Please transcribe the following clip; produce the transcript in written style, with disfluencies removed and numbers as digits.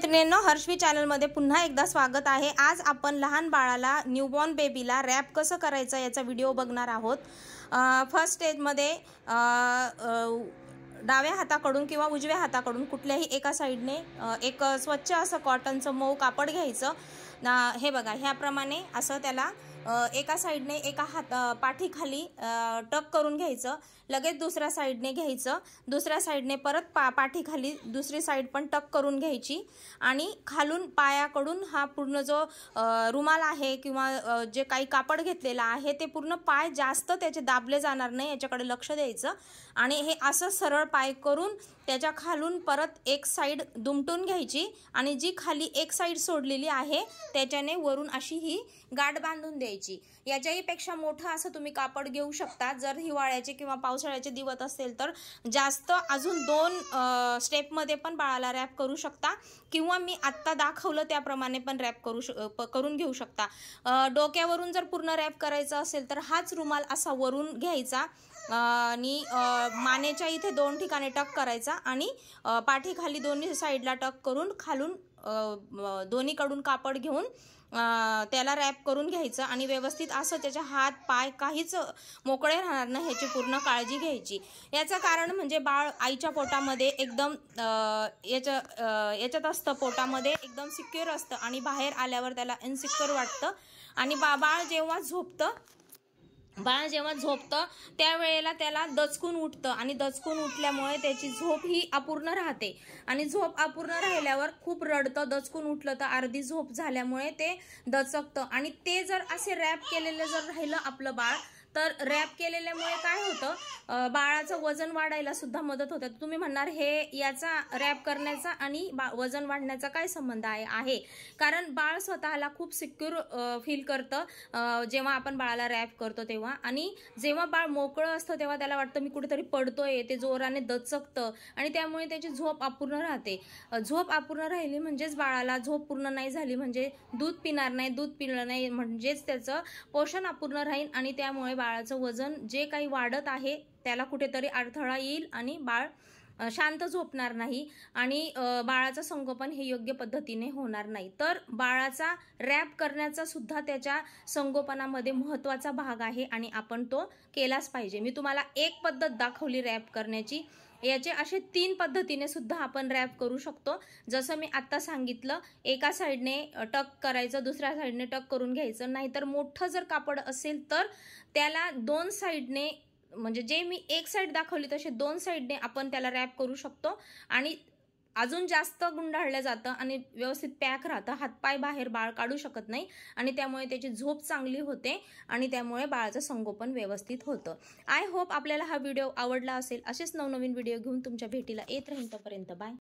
मैत्रिणींनो, हर्षवी चॅनलमध्ये पुन्हा एकदा स्वागत आहे। आज आपण लहान बाळाला न्यूबॉर्न बेबीला रॅप कसं करायचं याचा व्हिडिओ बघणार आहोत। फर्स्ट स्टेजमध्ये डाव्या हाताकडून किंवा उजव्या हाताकडून कुठल्याही एका साइडने एक स्वच्छ असं कॉटनचं मऊ कापड घ्यायचं। हे बघा, ह्याप्रमाणे असं त्याला एका साइडने एका पाठीखाली टक करून घ्यायचं। लगेच दुसऱ्या साइडने घ्यायचं, दुसऱ्या साइडने परत पाठीखाली दुसरी साइड पण टक करून घ्यायची आणि खालून पायाकडून हा पूर्ण जो रुमाल आहे किंवा जे काही कापड घेतलेला आहे ते पूर्ण पाय जास्त त्याचे दाबले जाणार नाही याच्याकडे लक्ष द्यायचं। आणि हे असं सरळ पाय करून त्याच्या खालून परत एक साइड दुमटून घ्यायची आणि जी खाली एक साइड सोडलेली आहे त्याच्याने वरून अशी ही गाठ बांधून द्यायची। याच्याही पेक्षा मोठं असं तुम्ही कापड घेऊ शकता। जर हिवाळ्याचे किंवा पावसाळ्याचे दिवस असेल तर जास्त अजून 2 स्टेपमध्ये पण बाळाला रॅप करू शकता किंवा मी आत्ता दाखवलं त्याप्रमाणे पण रॅप करून घेऊ शकता। डोक्यावरून जर पूर्ण रॅप करायचं असेल तर हाच रुमाल असा वरून घ्यायचा आणि मानेच्या इथे 2 ठिकाणी टक करायचा आणि पाठीखाली दोन्ही साइडला टक करून खालून दोन्हीकडून कापड घेऊन त्याला रॅप करून घ्यायचं आणि व्यवस्थित असं त्याचे हात पाय काहीच मोकळे राहणार नाही ह्याची पूर्ण काळजी घ्यायची। याचं कारण म्हणजे बाळ आईच्या पोटामध्ये एकदम याच्यात असतं, पोटामध्ये एकदम सिक्युअर असतं आणि बाहेर आल्यावर त्याला इनसिक्युअर वाटतं आणि बाळ जेव्हा झोपतं त्यावेळेला त्याला दचकून उठतं आणि दचकून उठल्यामुळे त्याची झोप ही अपूर्ण राहते आणि झोप अपूर्ण राहिल्यावर खूप रडतं। दचकून उठलं तर अर्धी झोप झाल्यामुळे ते दचकतं आणि ते जर असे रॅप केलेलं जर राहिलं आपलं बाळ तर रॅप केलेल्यामुळे काय होतं, बाळाचं वजन वाढायला सुद्धा मदत होते। तुम्ही म्हणणार हे याचा रॅप करण्याचा आणि वजन वाढण्याचा काय संबंध आहे? कारण बाळ स्वतःला खूप सिक्युअर फील करतं जेव्हा आपण बाळाला रॅप करतो तेव्हा, आणि जेव्हा बाळ मोकळं असतं तेव्हा त्याला वाटतं मी कुठेतरी पडतोय, ते जोराने दचकतं आणि त्यामुळे त्याची झोप अपूर्ण राहते। झोप अपूर्ण राहिली म्हणजेच बाळाला झोप पूर्ण नाही झाली म्हणजे दूध पिणार नाही, दूध पिलं नाही म्हणजेच त्याचं पोषण अपूर्ण राहील आणि त्यामुळे बाळाचं वजन जे काही वाढत आहे त्याला कुठेतरी अडथळा येईल आणि बाळ शांत झोपणार नाही आणि बाळाचं संगोपन हे योग्य पद्धतीने होणार नाही। तर बाळाचा रॅप करण्याचा सुद्धा त्याच्या संगोपनामध्ये महत्त्वाचा भाग आहे आणि आपण तो केलाच पाहिजे। मी तुम्हाला एक पद्धत दाखवली रॅप करण्याची, याचे असे 3 पद्धतीने सुद्धा आपण रॅप करू शकतो। जसं मी आत्ता सांगितलं, एका साइडने टक करायचं, दुसऱ्या साइडने टक करून घ्यायचं। नाहीतर मोठं जर कापड असेल तर त्याला 2 साइडने, म्हणजे जे मी एक साइड दाखवली तसे 2 साइडने आपण त्याला रॅप करू शकतो आणि अजून जास्त गुंडाळलं जातं आणि व्यवस्थित पॅक राहतं। हातपाय बाहेर बाळ काढू शकत नाही आणि त्यामुळे त्याची झोप चांगली होते आणि त्यामुळे बाळाचं संगोपन व्यवस्थित होतं। आय होप आपल्याला हा व्हिडिओ आवडला असेल। असेच नवनवीन व्हिडिओ घेऊन तुमच्या भेटीला येत राहील। तोपर्यंत बाय।